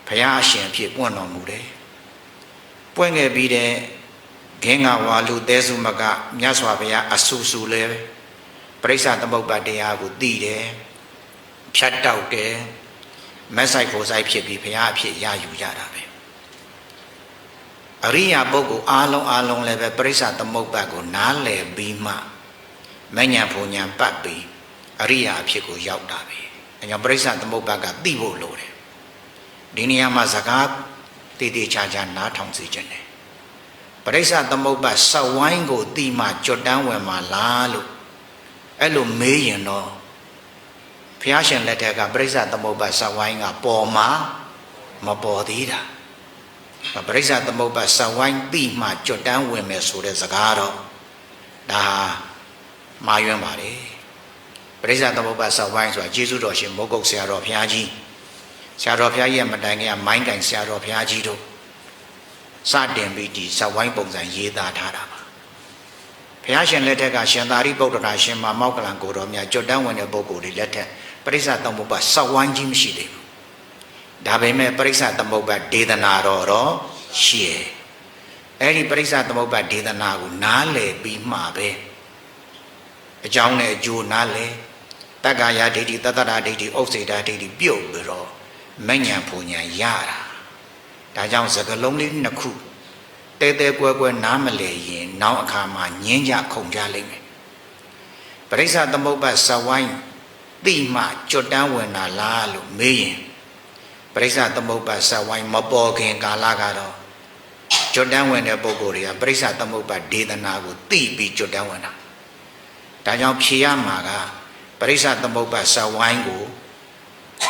ဘုရားရှင်ဖြစ်ပွင့်တော်မူတယ်ပွင့်ခဲ့ပြီးတဲ့ဂင်္ဂဝါလူတဲစုမကမြတ်စွာဘုရားအဆူဆူလဲပရိစ္ဆသမုပ္ပါတရားကိုသိတယ်ဖြတ်တောက်တယ်မက်ဆိုင်ဖို့ဆိုင်ဖြစ်ပြီးဘုရားအဖြစ်ရယူကြတာပဲအရိယာပုဂ္ဂိုလ်အားလုံးလည်းပဲပရိစ္ဆသမုပ္ပါကိုနားလည်ပြီးမှမဉ္ဇဉ်ဘုံဉဏ်ပတ်ပြီးအရိယာအဖြစ်ကိုရောက်တာပဲအဲကြောင့်ပရိစ္ဆသမုပ္ပါကသိဖို့လိုတယ်ဒီနေရာမှာစကားတည်တည်ချာချာနားထောင်စေခြင်းတယ်ပရိစ္ဆသမုပ္ပါစဝိုင်းကိုသိမှကြွတန်းဝင်မှာလားလို့အဲ့လိုမေးရင်တော့ဘုရားရှင်လက်ထက်ကပရိစ္ဆသမုပ္ပါစဝိုင်းကပေါ်မှာမပေါ်သေးတာပရိစ္ဆသမုပ္ပါစဝိုင်းသိမှကြွတန်းဝင်မယ်ဆိုတဲ့စကားတော့ဒါမှားယွင်းပါလေပရိစ္ဆသမုပ္ပါစဝိုင်းဆိုတာကျေးဇူးတော်ရှင်မိုးကုတ်ဆရာတော်ဘုရားကြီးဆရာတော်ဘုရားရဲ့မတိုင်ခင်ကမိုင်းတိုင်ဆရာတော်ဘုရားကြီးတို့စတင်ပြီးဒီစဝိုင်းပုံစံရေးသားထားတာပါဘုရားရှင်လက်ထက်ကရှင်သာရိပုတ္တရာရှင်မမောက္ကလံကိုတော်မြတ်ကြွတန်းဝင်တဲ့ပုဂ္ဂိုလ်တွေလက်ထက်ပရိစ္ဆသမုပ္ပါစဝိုင်းကြီးမရှိသေးဘူးဒါပေမဲ့ပရိစ္ဆသမုပ္ပါဒေသနာတော်ရှိရဲ့အဲ့ဒီပရိစ္ဆသမုပ္ပါဒေသနာကိုနားလည်ပြီးမှပဲအကြောင်းနဲ့အကျိုးနားလည်တက္ကာယဒိဋ္ဌိတတ္တရာဒိဋ္ဌိဥစ္စေတာဒိဋ္ဌိပြုတ်ပြီးတော့မဉ္ဇဉ်ဘုံဉဏ်ရတာဒါကြောင့်စကားလုံးလေးနှစ်ခုတဲတဲကွဲကွဲနားမလည်ရင်နောက်အခါမှာညင်းကြခုန်ကြလိမ့်မယ်ပရိစ္ဆသမုပ္ပါစဝိုင်းသိမှကြွတန်းဝင်တာလားလို့မေးရင်ပရိစ္ဆသမုပ္ပါစဝိုင်းမပေါ်ခင်ကာလကတော့ကြွတန်းဝင်တဲ့ပုဂ္ဂိုလ်တွေကပရိစ္ဆသမုပ္ပါဒေသနာကိုသိပြီးကြွတန်းဝင်တာဒါကြောင့်ဖြေရမှာကပရိစ္ဆသမုပ္ပါစဝိုင်းကို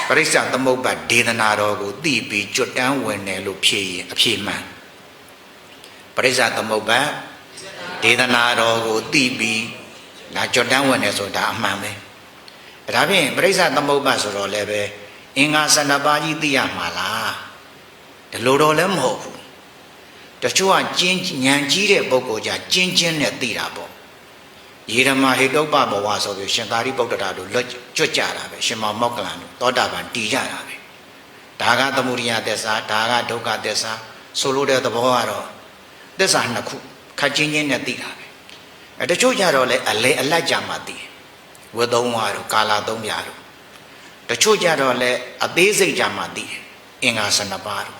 ပရိစ္ဆသမုပ္ပါဒေသနာတော်ကိုသိပြီးကြွတန်းဝင်တယ်လို့ဖြေရင်အဖြေမှန်ပရိစ္ဆသမုပ္ပါဒေသနာတော်ကိုသိပြီးဒါကြွတန်းဝင်တယ်ဆိုတာအမှန်ပဲဒါဖြင့်ပရိစ္ဆသမုပ္ပါဆိုတော့လည်းပဲအင်္ဂါ12ပါးကြီးသိရမှာလားဒီလိုတော့လည်းမဟုတ်ဘူးတချို့ကကျင်းဉာဏ်ကြီးတဲ့ပုဂ္ဂိုလ်ကြကျင်းနဲ့သိတာပေါ့ယေရမဟိတုပ္ပဘဝဆိုပြီးရှင်သာရိပုတ္တရာတို့ကြွကြတာပဲရှင်မောက္ကလံတို့သောတာပန်တည်ကြတာပဲဒါကသမုဒိယသစ္စာဒါကဒုက္ခသစ္စာဆိုလိုတဲ့သဘောကတော့သစ္စာနှစ်ခုခက်ချင်းချင်းနဲ့သိတာပဲတချို့ကြတော့လေအလဲအလတ်ကြမှာသိဝေသုံးဝါတို့ကာလာသုံးပြတို့တချို့ကြတော့လေအသေးစိတ်ကြမှာသိတယ်အင်္ဂါ12ပါးတို့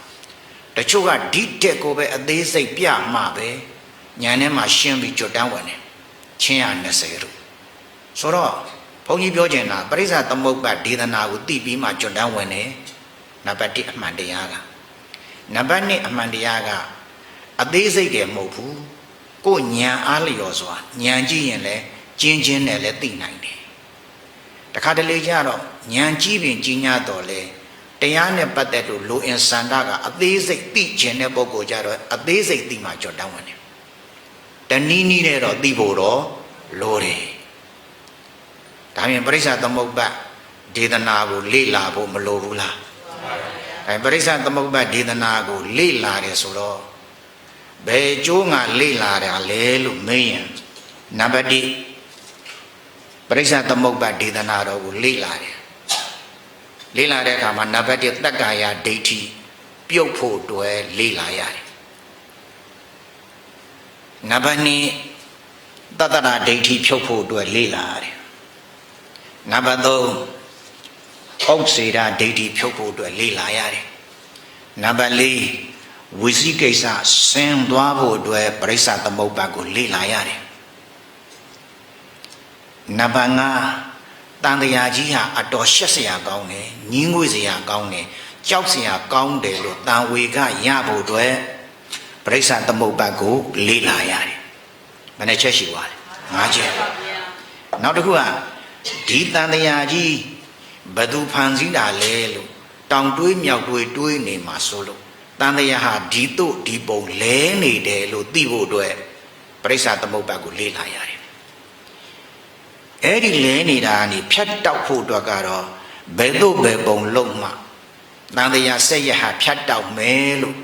တချို့ကဒီတက်ကိုပဲအသေးစိတ်ပြမှပဲဉာဏ်ထဲမှာရှင်းပြီးကြွတန်းဝင်တယ်ချင်းရ20တို့ဆိုတော့ဘုန်းကြီးပြောချင်တာပရိစ္ဆသမုပ္ပါဒေသနာကိုသိပြီးမှကြွတန်းဝင်တယ်နံပါတ်1အမှန်တရားကနံပါတ်2အမှန်တရားကအသေးစိတ်တယ်မဟုတ်ဘူးကိုဉာဏ်အားလျော်စွာဉာဏ်ကြည့်ရင်လည်းကျင်းချင်းနဲ့လည်းသိနိုင်တယ်တခါတလေကျတော့ဉာဏ်ကြီးပင်ကြီးညာတော့လေတရားနဲ့ပတ်သက်လို့လိုအင်စန္ဒကအသေးစိတ်သိခြင်းတဲ့ပုဂ္ဂိုလ်ကြတော့အသေးစိတ်သိမှကြွတန်းဝင်တယ်တနည်းနည်းနဲ့တော့သိဖို့တော့လိုတယ်ဒါပြင်ပရိစ္ဆသမုပ္ပါဒေသနာကိုလေ့လာဖို့မလိုဘူးလားအဲပရိစ္ဆသမုပ္ပါဒေသနာကိုလေ့လာတယ်ဆိုတော့ဘယ်ကျိုးငါလေ့လာတာလဲလို့မေးရင်နံပါတ်1ပရိစ္ဆသမုပ္ပါဒေသနာတော်ကိုလေ့လာတယ်လေ့လာတဲ့အခါမှာနံပါတ်1တက္ကာယဒိဋ္ဌိပြုတ်ဖို့အတွက်လေ့လာရတယ်နံပါတ်2တတ္တရာဒိဋ္ဌိဖြုတ်ဖို့အတွက်လေ့လာရတယ်နံပါတ်3ဥစ္စေတာဒိဋ္ဌိဖြုတ်ဖို့အတွက်လေ့လာရတယ်နံပါတ်4ဝိသိကိစ္စဆင်းသွားဖို့အတွက်ပရိစ္ဆသမုပ္ပါကိုလေ့လာရတယ်နံပါတ်5တန်တရားကြီးဟာအတော်ရှက်စရာကောင်းတယ်ညင်းငွေ့စရာကောင်းတယ်ကြောက်စရာကောင်းတယ်လို့တန်ဝေကရဖို့အတွက်ပရိစ္ဆသမုပ္ပါကိုလေ့လာရတယ်ဘယ်နှချက်ရှိသွားလဲ5ချက်နောက်တစ်ခုကဒီတန်တရားကြီးဘယ်သူဖန်ဆင်းတာလဲလို့တောင်တွေးမြောက်တွေးနေမှာဆိုလို့တန်တရားဟာဒီတို့ဒီပုံလဲနေတယ်လို့သိဖို့အတွက်ပရိစ္ဆသမုပ္ပါကိုလေ့လာရတယ်အဲ့ဒီလဲနေတာကနေဖြတ်တောက်ဖို့အတွက်ကတော့ဘယ်သို့ဘယ်ပုံလုံးမှတန်တရားဆက်ရဟာဖြတ်တောက်မယ်လို့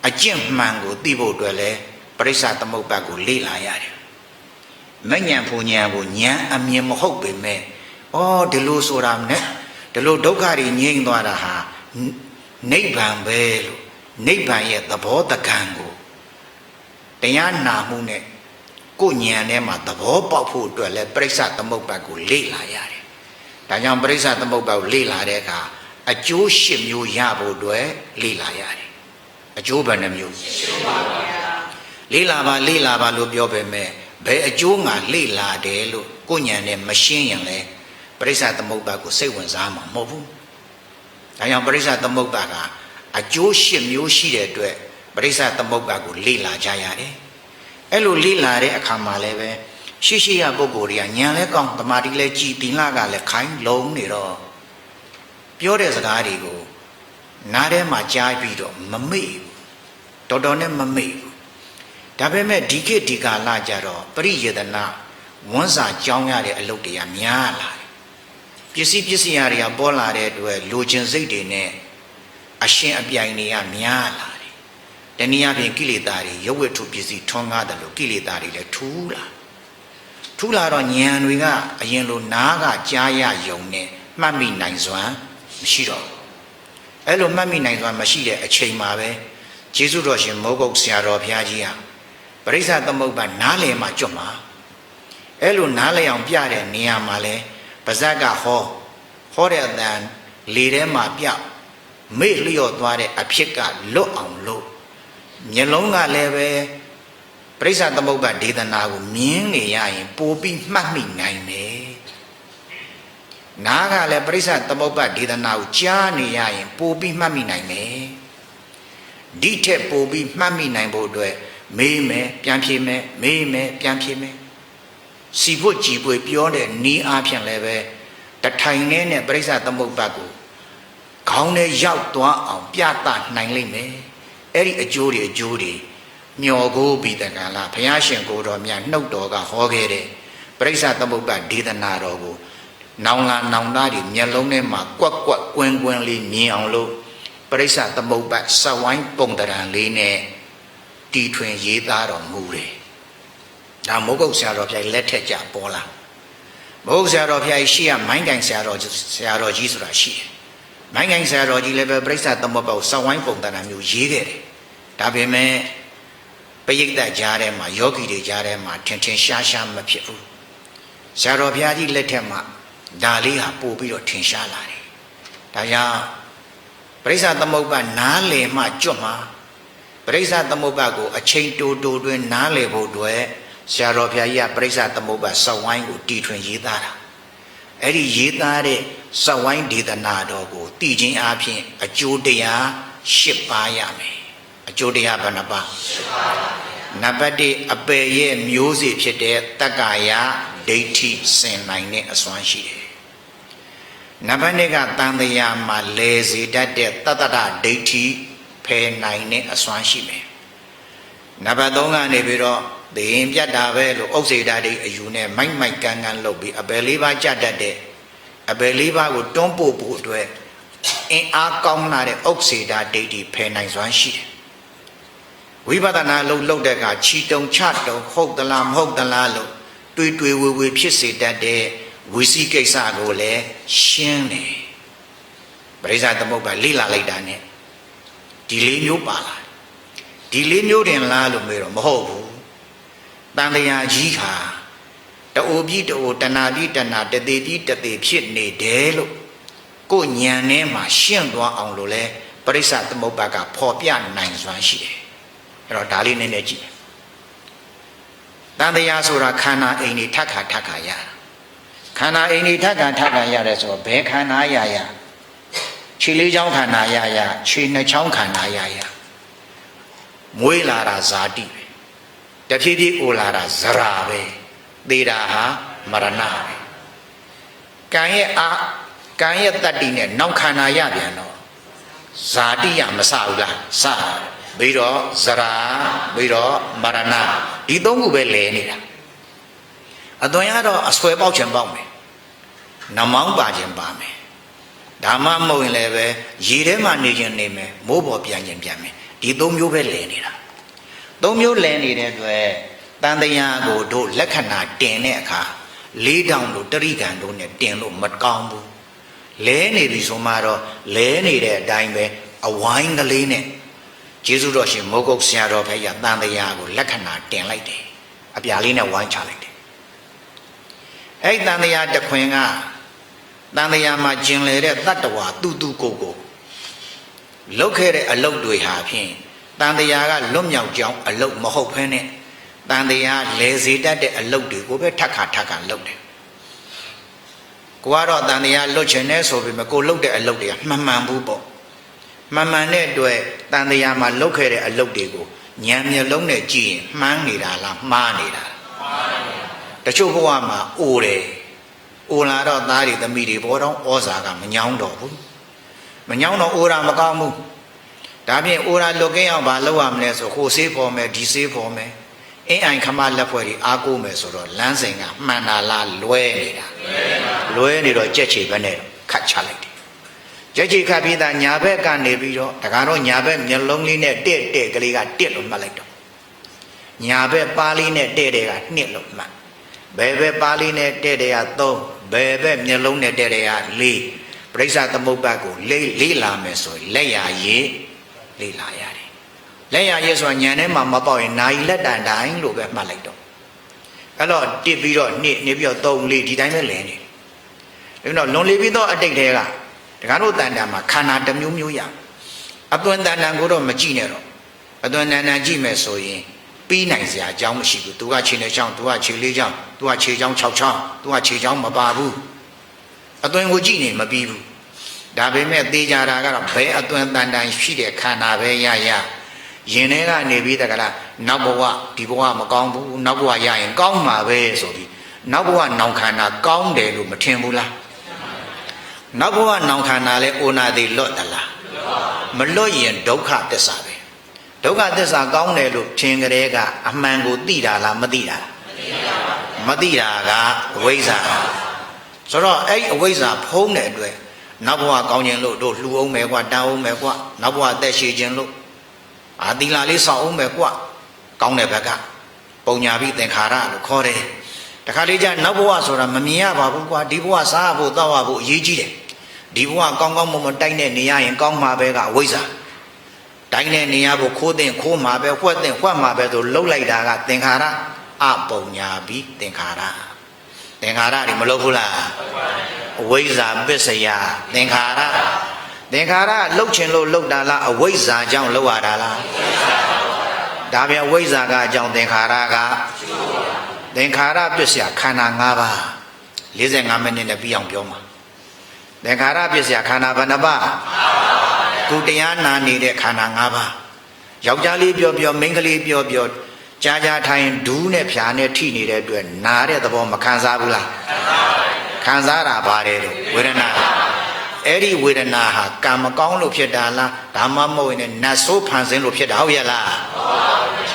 အကျင့်မှန်ကိုသိဖို့အတွက်လဲပရိစ္ဆသမုပ္ပါကိုလေ့လာရတယ်မဉ္ဇဉ်ဘုံဉာဏ်ကိုဉာဏ်အမြင်မဟုတ်ပေမဲ့ဩဒီလိုဆိုတာနဲ့ဒီလိုဒုက္ခတွေငြိမ်းသွားတာဟာ နိဗ္ဗာန်ပဲလို့နိဗ္ဗာန်ရဲ့သဘောတကံကိုတရားနာမှုနဲ့ကိုဉာဏ်ထဲမှာသဘောပေါက်ဖို့အတွက်လဲပရိစ္ဆသမုပ္ပါဒ်ကိုလေ့လာရတယ်။ဒါကြောင့်ပရိစ္ဆသမုပ္ပါဒ်ကိုလေ့လာတဲ့အခါအကျိုး၈မျိုးရဖို့အတွက်လေ့လာရတယ်။အကျိုးဘယ်နှမျိုး? လေ့လာပါလို့ပြောပေမဲ့ဘယ်အကျိုးငါလေ့လာတယ်လို့ကိုဉာဏ်နဲ့မရှင်းရင်လဲပရိစ္ဆသမုပ္ပါဒ်ကိုစိတ်ဝင်စားမှာမဟုတ်ဘူး။ဒါကြောင့်ပရိစ္ဆသမုပ္ပါဒ်ကအကျိုး၈မျိုးရှိတဲ့အတွက်ပရိစ္ဆသမုပ္ပါဒ်ကိုလေ့လာကြရတယ်။အဲ့လိုလေ့လာတဲ့အခါမှာလည်းပဲရှိရပုဂ္ဂိုလ်တွေကဉာဏ်လည်းကောင်းတမာတိလည်းကြည်သီလကလည်းခိုင်းလုံးနေတော့ပြောတဲ့စကားတွေကိုနားထဲမှာကြားပြီးတော့မမေ့ဘူးတော်တော်နဲ့မမေ့ဘူးဒါပေမဲ့ဒီခေတ်ဒီကာလကြတော့ပရိယေဒနာဝန်စာကြောင်းရတဲ့အလုပ်တွေကများလာတယ်ပစ္စည်းရတွေကပေါ်လာတဲ့အတွက်လိုချင်စိတ်တွေနဲ့အရှင်အပြိုင်တွေကများလာတယ်တနည်းအားဖြင့်ကိလေသာတွေရုပ်ဝတ္ထုပစ္စည်းထွန်းကားတယ်လို့ကိလေသာတွေလည်းထူးလာတော့ဉာဏ်တွေကအရင်လိုနားကကြားရယုံနဲ့မှတ်မိနိုင်စွမ်းမရှိတော့အဲ့လိုမှတ်မိနိုင်စွမ်းမရှိတဲ့အချိန်မှာပဲကျေးဇူးတော်ရှင်မောဂုတ်ဆရာတော်ဘုရားကြီးဟာပရိစ္ဆသမုပ္ပါဒ်နားလည်မှကြွမှာအဲ့လိုနားလည်အောင်ပြတဲ့နေရာမှာလဲပါဇက်ကဟောတဲ့အတန်လေထဲမှာပြမေ့လျော့သွားတဲ့အဖြစ်ကလွတ်အောင်လို့မျက်လုံးကလည်းပဲပရိစ္ဆသမုပ္ပါဒ်ဒေသနာကိုမြင်နေရရင်ပိုပြီးမှတ်မိနိုင်တယ်နားကလည်းပရိစ္ဆသမုပ္ပါဒ်ဒေသနာကိုကြားနေရရင်ပိုပြီးမှတ်မိနိုင်မယ်ဒီထက်ပိုပြီးမှတ်မိနိုင်ဖို့အတွက်မေးမယ်ပြန်ဖြေမယ်မေးမယ်ပြန်ဖြေမယ်စီဖို့ကြည်ပွေပြောတဲ့နီးအားဖြင့်လည်းပဲတထိုင်နဲ့ပရိစ္ဆသမုပ္ပါဒ်ကိုခေါင်းထဲရောက်သွားအောင်ပြသနိုင်လိမ့်မယ်အဲ့ဒီအကျိုးတွေမျောကိုပြီးတကလားဘုရားရှင်ကိုယ်တော်မြတ်နှုတ်တော်ကဟောခဲ့တဲ့ပရိစ္ဆသမုပ္ပါဒ်ဒေသနာတော်ကိုနောင်လာနောင်သားတွေမျက်လုံးထဲမှာကွက်ကွင်းလေးမြင်အောင်လို့ပရိစ္ဆသမုပ္ပါဒ်စဝိုင်းပုံတရံလေးနဲ့တီထွင်ရေးသားတော်မူတယ်ဒါမောဂုတ်ဆရာတော်ဘုရားလက်ထက်ကြပေါ်လာမောဂုတ်ဆရာတော်ဘုရားရှိရမိုင်းကန်ဆရာတော်ကြီးဆိုတာရှိတယ်မိုင်းကန်ဆရာတော်ကြီးလည်းပဲပရိစ္ဆသမုပ္ပါဒ်စဝိုင်းပုံတရံမျိုးရေးခဲ့တယ်ဒါပေမဲ့ပရိသတ်ကြားထဲမှာယောဂီတွေကြားထဲမှာထင်ရှားမဖြစ်ဘူးဆရာတော်ဘုရားကြီးလက်ထက်မှာဒါလေးဟာပို့ပြီးတော့ထင်ရှားလာတယ်ဒါကြောင့်ပရိစ္ဆသမုပ္ပါဒ်နားလည်မှကြွမှာပရိစ္ဆသမုပ္ပါဒ်ကိုအချိန်တိုတွင်နားလည်ဖို့အတွက်ဆရာတော်ဘုရားကြီးကပရိစ္ဆသမုပ္ပါဒ်စဝိုင်းကိုတီထွင်ရေးသားတာအဲ့ဒီရေးသားတဲ့စဝိုင်းဒေသနာတော်ကိုသိခြင်းအပြင်အကျိုးတရား၈ပါးရမယ်အကျိုးတရားဘယ်နှပါး? ၈ပါးပါနံပါတ်1အပယ်ရဲ့မျိုးစေ့ဖြစ်တဲ့တက္ကာယဒိဋ္ဌိစင်နိုင်တဲ့အစွမ်းရှိတယ်နံပါတ်2ကတန်တရားမှာလဲစေတတ်တဲ့တတ္တဒဒိဋ္ဌိဖယ်နိုင်တဲ့အစွမ်းရှိမယ်နံပါတ်3ကနေပြီးတော့သိရင်ပြတ်တာပဲလို့ဥစ္စေတဒိဋ္ဌိအယူနဲ့မိုက်ကန်းလုပ်ပြီးအပယ်၄ပါးကြတတ်တဲ့အပယ်၄ပါးကိုတွန်းပို့ဖို့အတွက်အင်အားကောင်းလာတဲ့ဥစ္စေတဒိဋ္ဌိဖယ်နိုင်စွမ်းရှိတယ်ဝိပဿနာလုပ်တဲ့အခါချီတုံချတုံဟုတ်သလားမဟုတ်သလားလို့တွေးဝေဖြစ်စေတတ်တဲ့ဝိသိကိစ္စကိုလည်းရှင်းတယ်ပရိစ္ဆသမုပ္ပါဒ်လေ့လာလိုက်တာနဲ့ဒီ၄မျိုးပါလာဒီ၄မျိုးတင်လားလို့မေးတော့မဟုတ်ဘူးတန်တရားကြီးဟာတအိုပြီးတအိုတဏှာပြီးတဏှာတသေးပြီးတသေးဖြစ်နေတယ်လို့ကိုယ်ဉာဏ်ထဲမှာရှင်းသွားအောင်လို့လဲပရိစ္ဆသမုပ္ပါဒ်ကဖော်ပြနိုင်စွမ်းရှိတယ်အဲ့တော့ဒါလေးနည်းနည်းကြည့်တန်တရားဆိုတာခန္ဓာအိမ်တွေထပ်ခါရခန္ဓာအိမ်တွေထပ်ခါရတယ်ဆိုတော့ဘယ်ခန္ဓာရခြေလေးချောင်းခန္ဓာရခြေနှစ်ချောင်းခန္ဓာရမွေးလာတာဇာတိပဲတဖြည်းဖြည်းအိုလာတာဇရာပဲသေတာဟာမရဏပဲကံရဲ့တတ္တိနဲ့နောက်ခန္ဓာရပြန်တော့ဇာတိရမစဘူးလားစပြီးတော့ဇရာပြီးတော့မရဏဒီသုံးခုပဲလဲနေတာအသွင်ရတော့အဆွဲပေါက်ခြင်းပေါက်မယ်နမောင်းပါခြင်းပါမယ်ဒါမှမဟုတ်ရင်လည်းပဲရေထဲမှာနေခြင်းနေမယ်မိုးပေါ်ပြန်ခြင်းပြန်မယ်ဒီသုံးမျိုးပဲလဲနေတာသုံးမျိုးလဲနေတဲ့အတွက်တန်တရားကိုတို့လက္ခဏာတင်တဲ့အခါလေးတောင်တို့တရိကံတို့နဲ့တင်လို့မကောင်းဘူးလဲနေပြီဆိုမှတော့လဲနေတဲ့အတိုင်းပဲ အဝိုင်းကလေးနဲ့ကျေးဇူးတော်ရှင်မိုးကုတ်ဆရာတော်ဘုရားတန်တရားကိုလက္ခဏာတင်လိုက်တယ်အပြာလေးနဲ့ဝိုင်းချလိုက်တယ်အဲ့တန်တရားတခွင်ကတန်တရားမှာကျင်လေတဲ့တတ္တဝါသူသူကိုကိုလှုပ်ခဲ့တဲ့အလုပ်တွေဟာဖြင့်တန်တရားကလွတ်မြောက်ကြောင်းအလုပ်မဟုတ်ဘဲနဲ့တန်တရားလဲစေတတ်တဲ့အလုပ်တွေကိုပဲထပ်ခါလုပ်တယ်ကိုကတော့တန်တရားလွတ်ချင်နေဆိုပြီးမကိုလှုပ်တဲ့အလုပ်တွေကမှန်မှန်ဘူးပေါ့မှန်မှန်တဲ့အတွက်တန်တရားမှာလှုပ်ခဲ့တဲ့အလုပ်တွေကိုဉာဏ်မျက်လုံးနဲ့ကြည့်ရင်မှန်းနေတာလားမှားနေတာတချို့ဘဝမှာအိုတယ်အိုလာတော့သားတွေသမီးတွေဘောတော့ဩဇာကမညောင်းတော့ဘူးမညောင်းတော့အိုတာမကောင်းဘူးဒါဖြင့်အိုတာလွတ်ကင်းအောင်ဘာလုပ်ရမလဲဆိုဟိုဆေးပေါ်မယ်ဒီဆေးပေါ်မယ်အင်းအိုင်ခမလက်ဖွဲ့တွေအားကိုးမယ်ဆိုတော့လမ်းစဉ်ကမှန်တာလားလွဲနေတာလွဲနေတော့ကြက်ချေပဲနဲ့ခတ်ချလိုက်တယ်ကြက်ချေခတ်ပြီးသားညာဘက်ကနေပြီးတော့တကတော့ညာဘက်မျက်လုံးလေးနဲ့တဲ့ကလေးကတစ်လို့မှတ်လိုက်တော့ညာဘက်ပါးလေးနဲ့တဲ့က2လို့မှတ်ဘယ်ဘက်ပါးလေးနဲ့တဲ့က3ဘယ်ဘက်မျက်လုံးနဲ့တဲ့က4ပရိစ္ဆာသမုပ္ပါကိုလေးလာမယ်ဆိုရင်လက်ရရေးလေးလာရတယ်လက်ရရေးဆိုတာညံထဲမှာမပေါက်ရင်နာယီလက်တန်တိုင်းလို့ပဲမှတ်လိုက်တော့အဲ့တော့တစ်ပြီးတော့2နေပြီးတော့3 4ဒီတိုင်းပဲလဲနေတယ်ဒါတော့လွန်လေပြီးတော့အတိတ်တွေကဒကာတို့တန်တန်မှာခန္ဓာတစ်မျိုးမျိုးရအသွင်တန်တန်ကိုတော့မကြည့်နဲ့တော့အသွင်တန်တန်ကြည့်မယ်ဆိုရင်ပြီးနိုင်စရာအကြောင်းမရှိဘူးသူကခြေနဲ့ချောင်းသူကခြေလေးချောင်းသူကခြေချောင်း6ချောင်းသူကခြေချောင်းမပါဘူးအသွင်ကိုကြည့်နေမပြီးဘူးဒါပေမဲ့သေချာတာကတော့ဘယ်အသွင်တန်တန်ရှိတဲ့ခန္ဓာပဲရရင်ထဲကနေပြီးတကလားနောက်ဘဝဒီဘဝမကောင်းဘူးနောက်ဘဝရရင်ကောင်းမှာပဲဆိုပြီးနောက်ဘဝနောင်ခန္ဓာကောင်းတယ်လို့မထင်ဘူးလားနောက်ဘဝနောင်ခန္ဓာလဲအိုနာတိလွတ်သလားမလွတ်ရင်ဒုက္ခသစ္စာပဲဒုက္ခသစ္စာကောင်းတယ်လို့ထင်ကြတဲ့ကအမှန်ကိုသိတာလားမသိတာမသိတာကအဝိဇ္ဇာဆိုတော့အဲ့အဝိဇ္ဇာဖုံးတဲ့အတွက်နောက်ဘဝကောင်းခြင်းလို့တို့လှူအောင်မယ်ကွာတန်းအောင်မယ်ကွာနောက်ဘဝသက်ရှိခြင်းလို့အာသီလာလေးဆောက်အောင်မယ်ကွာကောင်းတဲ့ဘက်ကပုံညာပြီးသင်္ခါရလို့ခေါ်တယ်တခါလေးကျနောက်ဘဝဆိုတာမမြင်ရပါဘူးကွာဒီဘဝစားဖို့တောက်ရဖို့အရေးကြီးတယ်ဒီဘဝကောင်းကောင်းမွန်မွန်တိုက်တဲ့နေရရင်ကောင်းမှာပဲကအဝိဇ္ဇာတိုင်းတဲ့နေရဖို့ခိုးတဲ့ခိုးမှာပဲဝှက်တဲ့ဝှက်မှာပဲဆိုလှုပ်လိုက်တာကသင်္ခါရအပုံညာပြီးသင်္ခါရတွေမလုပ်ဘူးလားအဝိဇ္ဇာပစ္စယသင်္ခါရလှုပ်ချင်လို့လှုပ်တာလားအဝိဇ္ဇာကြောင့်လှုပ်ရတာလားဒါပြန်အဝိဇ္ဇာကအကြောင်းသင်္ခါရကသင်္ခါရပစ္စယခန္ဓာ5ပါး45မိနစ်နဲ့ပြီးအောင်ပြောမှာသင်္ခါရပစ္စယခန္ဓာဘယ်နှပါးခုတရားနာနေတဲ့ခန္ဓာ5ပါးယောက်ျားလေးပြောမိန်းကလေးပြောကြားထိုင်ဒူးနဲ့ဖြာနဲ့ထိနေတဲ့အတွက်နာတဲ့သဘောမခံစားဘူးလားခံစားတာပါတယ်လို့ဝေဒနာအဲ့ဒီဝေဒနာဟာကံမကောင်းလို့ဖြစ်တာလားဒါမှမဟုတ်ရင်နတ်ဆိုးဖန်ဆင်းလို့ဖြစ်တာဟုတ်ရဲ့လား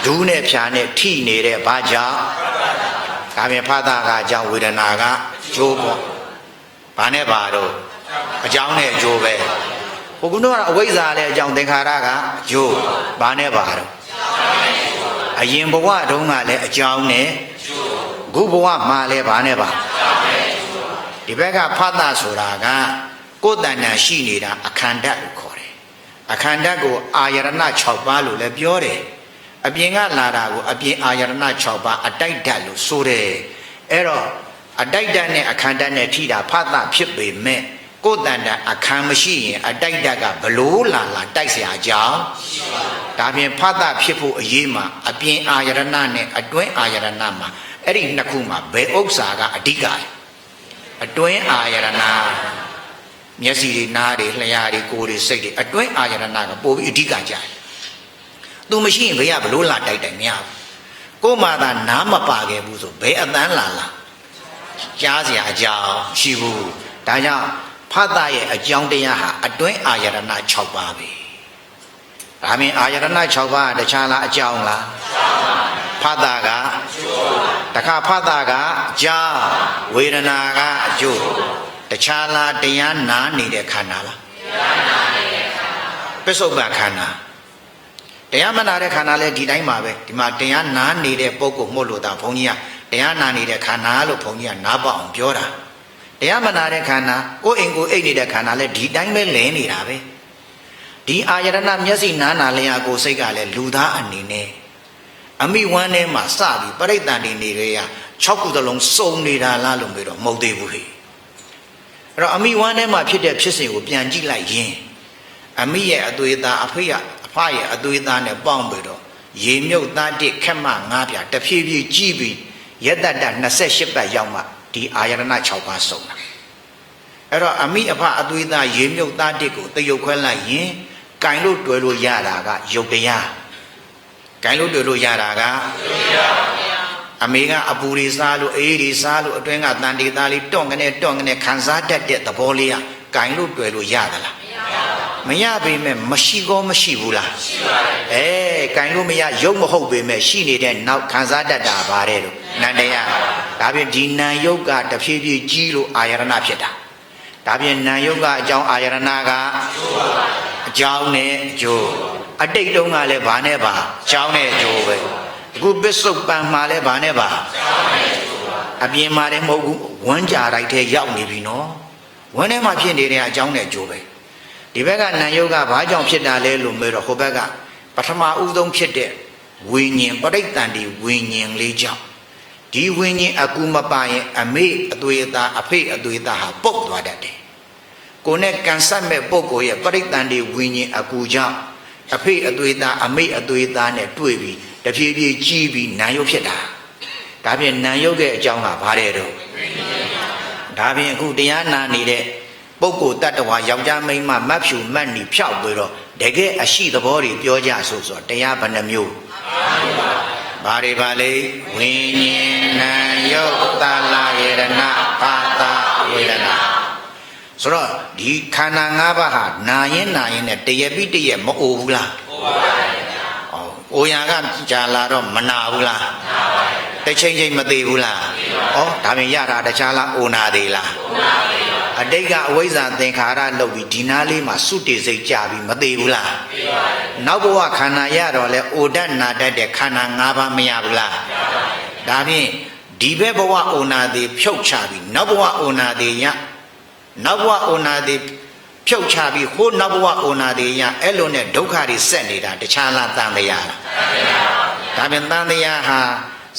ဒူးနဲ့ဖြာနဲ့ထိနေတဲ့ဘာကြောင့်ဒါပြန်ဖသကအကြောင်းဝေဒနာကကျိုးပေါ့ဘာနဲ့ပါတော့အကြောင်းနဲ့အကျိုးပဲဘုကုန်းကတော့အဝိဇ္ဇာလည်းအကြောင်းသင်္ခါရကကျိုးဘာနဲ့ပါတော့အရင်ဘဝတုန်းကလည်းအကြောင်းနဲ့ခုဘဝမှာလည်းဘာနဲ့ပါဒီဘက်ကဖသဆိုတာကကိုယ်တဏ္ဍာရှိနေတာအခန္ဓာလို့ခေါ်တယ်အခန္ဓာကိုအာယရဏ6ပါးလို့လည်းပြောတယ်အပြင်ကလာတာကိုအပြင်အာယရဏ6ပါးအတိုက်ဓာတ်လို့ဆိုတယ်အဲ့တော့အတိုက်ဓာတ်နဲ့အခန္ဓာနဲ့ထိတာဖသဖြစ်ပေမဲ့ကိုယ်တဏ္ဍာအခန္မရှိရင်အတိုက်ဓာတ်ကဘလို့လာတိုက်เสียအကြောင်းဒါပြင်ဖသဖြစ်ဖို့အရေးမှာအပြင်အာယရဏနဲ့အတွင်းအာယရဏမှာအဲ့ဒီနှစ်ခုမှာဘယ်ဥစ္စာကအဓိကအတွင်းအာယရဏမျက်စိတွေနားတွေလျှာတွေကိုယ်တွေစိတ်တွေအတွင်းအာယရဏကပိုပြီးအဓိကကြတယ်သူမရှိရင်ဘယ်ကဘလို့လာတိုက်တယ်မရဘူးကိုယ်မှသာနားမပါခဲ့ဘူးဆိုဘယ်အတန်းလာကြားเสียအကြောင်းရှိဘူးဒါကြောင့်ဖသရဲ့အကြောင်းတရားဟာအတွင်းအာယရဏ6ပါးပဲဒါမြင်အာယရဏ6ပါးတခြားလားအကြောင်းလားဖသကတခါဖသကကြာဝေဒနာကအကျိုးတခြားလားတရားနာနေတဲ့ခန္ဓာလားပစ္စုပ္ပန်ခန္ဓာတရားမနာတဲ့ခန္ဓာလဲဒီတိုင်းပါပဲဒီမှာတရားနာနေတဲ့ပုဂ္ဂိုလ်မို့လို့ဒါဘုန်းကြီးကတရားနာနေတဲ့ခန္ဓာလို့ဘုန်းကြီးကနားပေါအောင်ပြောတာတရားမနာတဲ့ခန္ဓာကိုယ်အိမ်ကိုအိတ်နေတဲ့ခန္ဓာလဲဒီတိုင်းပဲလဲနေတာပဲ ဒီအာယရဏမျက်စိနားနာလျာကိုစိတ်ကလည်းလူသားအနေနဲ့အမိဝမ်းထဲမှာစပြီးပရိသန္တိနေရ6ခုသလုံးစုံနေတာလားလို့ပြောတော့မဟုတ်သေးဘူးဟဲ့အဲ့တော့အမိဝမ်းထဲမှာဖြစ်တဲ့ဖြစ်စဉ်ကိုပြန်ကြည့်လိုက်ရင်အမိရဲ့အသွေးသားအဖရဲ့အသွေးသားနဲ့ပေါင်းပြီးတော့ရေမြုပ်သားတစ်ခက်မှ9ပြတဖြည်းဖြည်းကြီးပြီးယတ္တတ28ပတ်ရောက်မှဒီအာယရဏ6ပါးစုံတာအဲ့တော့အမိအဖအသွေးသားရေမြုပ်သားတစ်ကိုတရုပ်ခွဲလိုက်ရင်ကင်လို့တွယ်လို့ရတာကယုတ်တရားကင်လို့တွယ်လို့ရတာကအမေကအပူတွေစားလို့အေးတွေစားလို့အတွင်းကတန်တေသားလေးတွန့်ကနေခံစားတတ်တဲ့သဘောလေးကကင်လို့တွယ်လို့ရသလားမရပေမဲ့မရှိကောမရှိဘူးလားရှိပါတယ်ကင်လို့မရရုပ်မဟုတ်ပေမဲ့ရှိနေတဲ့နောက်ခံစားတတ်တာပါတယ်လို့နန္တရားဒါပြင်ဒီနံယုတ်ကတဖြည်းဖြည်းကြီးလို့အာယရဏဖြစ်တာဒါပြင်နံယုတ်ကအကြောင်းအာယရဏကအကြောင်းနဲ့အကျိုးအတိတ်တုန်းကလည်းဘာနဲ့ပါအကြောင်းနဲ့အကျိုးပဲအခုပစ္စုပန်မှာလည်းဘာနဲ့ပါအပြင်မှာလည်းမဟုတ်ဘူးဝမ်းကြလိုက်တဲ့ရောက်နေပြီနော်ဝမ်းထဲမှာဖြစ်နေတဲ့အကြောင်းနဲ့အကျိုးပဲဒီဘက်ကနံယုတ်ကဘာကြောင့်ဖြစ်တာလဲလို့မေးတော့ဟိုဘက်ကပထမဦးဆုံးဖြစ်တဲ့ဝိညာဉ်ပရိသန္တိဝိညာဉ်လေးကြောင့်ဒီဝိညာဉ်အကူမပါရင်အမေအသွေးသားအဖေအသွေးသားဟာပုတ်သွားတတ်တယ်ကိုယ်နဲ့ကန်ဆက်မဲ့ပုဂ္ဂိုလ်ရဲ့ပရိသန္တိဝိညာဉ်အကူကြောင့်အဖေအသွေးသားအမေအသွေးသားနဲ့တွေ့ပြီးတဖြည်းဖြည်းကြီးပြီးနံယုတ်ဖြစ်တာဒါဖြင့်နံယုတ်ရဲ့အကြောင်းကဘာလဲတော့ဒါဖြင့်အခုတရားနာနေတဲ့ပုဂ္ဂိုလ်တ attva ယောက်ျားမိန်းမမတ်ဖြူမတ်နီဖြောက်ပြီးတော့တကယ်အရှိသဘောတွေပြောကြဆိုတရားဘယ်နှမျိုးဘာတွေပါလဲဝိညာဉ်နံယုတ်သလယေရဏပါတဝေဒနာဆိုတော့ဒီခန္ဓာ၅ပါးဟာနာရင်နဲ့တရပိတရမအိုဘူးလားအိုပါတယ်ဗျာအိုရကကြာလာတော့မနာဘူးလားနာပါတယ်တစ်ချိန်မသေးဘူးလားဩဒါပြင်ရတာတခြားလားအိုနာသေးလားအိုနာသေးပါအတိတ်ကအဝိဇ္ဇာသင်္ခါရလုပ်ပြီးဒီနာလေးမှာစုတည်စိတ်ကြပြီးမသေးဘူးလားသေပါတယ်နောက်ဘဝခန္ဓာရတော့လဲအိုဒတ်နာတတ်တဲ့ခန္ဓာ၅ပါးမရဘူးလားရပါတယ်ဒါဖြင့်ဒီဘက်ဘဝအိုနာသေးဖြုတ်ချပြီးနောက်ဘဝအိုနာသေးရနောက်ဘဝအိုနာသေးဖြုတ်ချပြီးဟိုနောက်ဘဝအိုနာသေးရအဲ့လိုနဲ့ဒုက္ခတွေဆက်နေတာတခြားလားတန်တရားလားတန်တရားပါဗျာဒါပြင်တန်တရားဟာ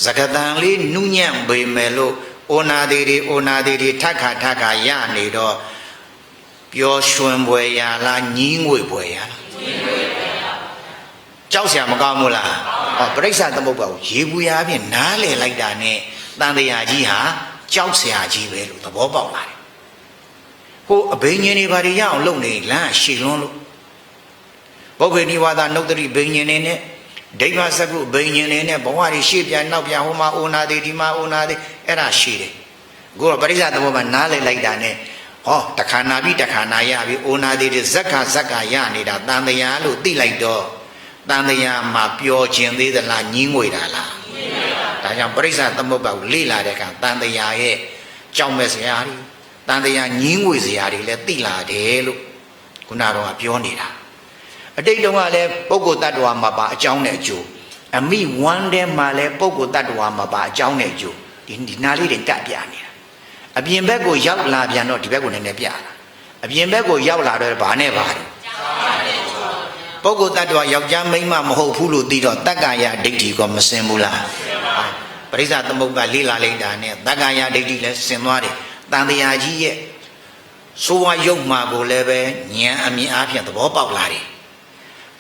စကတန်လေးနုညံ့ပေမဲ့လို့အိုနာသေးတွေထက်ခါရနေတော့ပျော်ရွှင်ပွေရလားညီးငွေပွေရလားညီးငွေပွေရကြောက်เสียမကောင်းဘူးလားဟောပရိစ္ဆာသမုပ္ပါကိုရေပူရာဖြင့်နားလေလိုက်တာနဲ့တန်တရားကြီးဟာကြောက်เสียကြီးပဲလို့သဘောပေါက်လာတယ်ဟိုအဘိညာဉ်တွေဘာတွေရအောင်လုပ်နေလမ်းရှည်လွန်းလို့ပုဂ္ဂိနိဝါဒနုတ္တိဘိညာဉ်တွေနဲ့ဒိဋ္ဌစကုဘိညာဉ်တွေနဲ့ဘဝတွေရှေ့ပြန်နောက်ပြန်ဟိုမှာအိုနာသေးဒီမှာအိုနာသေးအဲ့ဒါရှည်တယ်ကိုတော့ပရိစ္ဆာသမုပ္ပါနားလေလိုက်တာနဲ့ဟောတခါနာပြီးတခါနာရပြီးအိုနာသေးတွေဇက်ကရနေတာတန်တရားလို့သိလိုက်တော့တန်တရားမှာပျော်ခြင်းသေးသလားညင်းငွေတာလားညင်းငွေပါဒါကြောင့်ပရိစ္ဆာသမုပ္ပါကိုလေ့လာတဲ့အခါတန်တရားရဲ့ကြောင့်မဲ့စရာတွေတန်တရားညင်းငွေစရာတွေလည်းသိလာတယ်လို့ခုနကတော့ပြောနေတာအတိတ်တုန်းကလည်းပုဂ္ဂိုလ်တ attva မှာပါအကြောင်းနဲ့အကျိုးအမိဝမ်းထဲမှာလည်းပုဂ္ဂိုလ်တ attva မှာပါအကြောင်းနဲ့အကျိုးဒီနာလေးတွေတက်ပြနေတာအပြင်ဘက်ကိုရောက်လာပြန်တော့ဒီဘက်ကိုနည်းနည်းပြတာအပြင်ဘက်ကိုရောက်လာတော့ဘာနဲ့ပါပုဂ္ဂိုလ်တ attva ယောက်ျားမိန်းမမဟုတ်ဘူးလို့သိတော့တက္ကာယဒိဋ္ဌိကမစင်ဘူးလားပရိစ္ဆာသမုပ္ပါလေးလာလိုက်တာနဲ့တက္ကာယဒိဋ္ဌိလည်းစင်သွားတယ်တန်တရားကြီးရဲ့ဆိုးဝါးရုပ်မှာကိုလည်းပဲဉာဏ်အမြင်အားဖြင့်သဘောပေါက်လာတယ်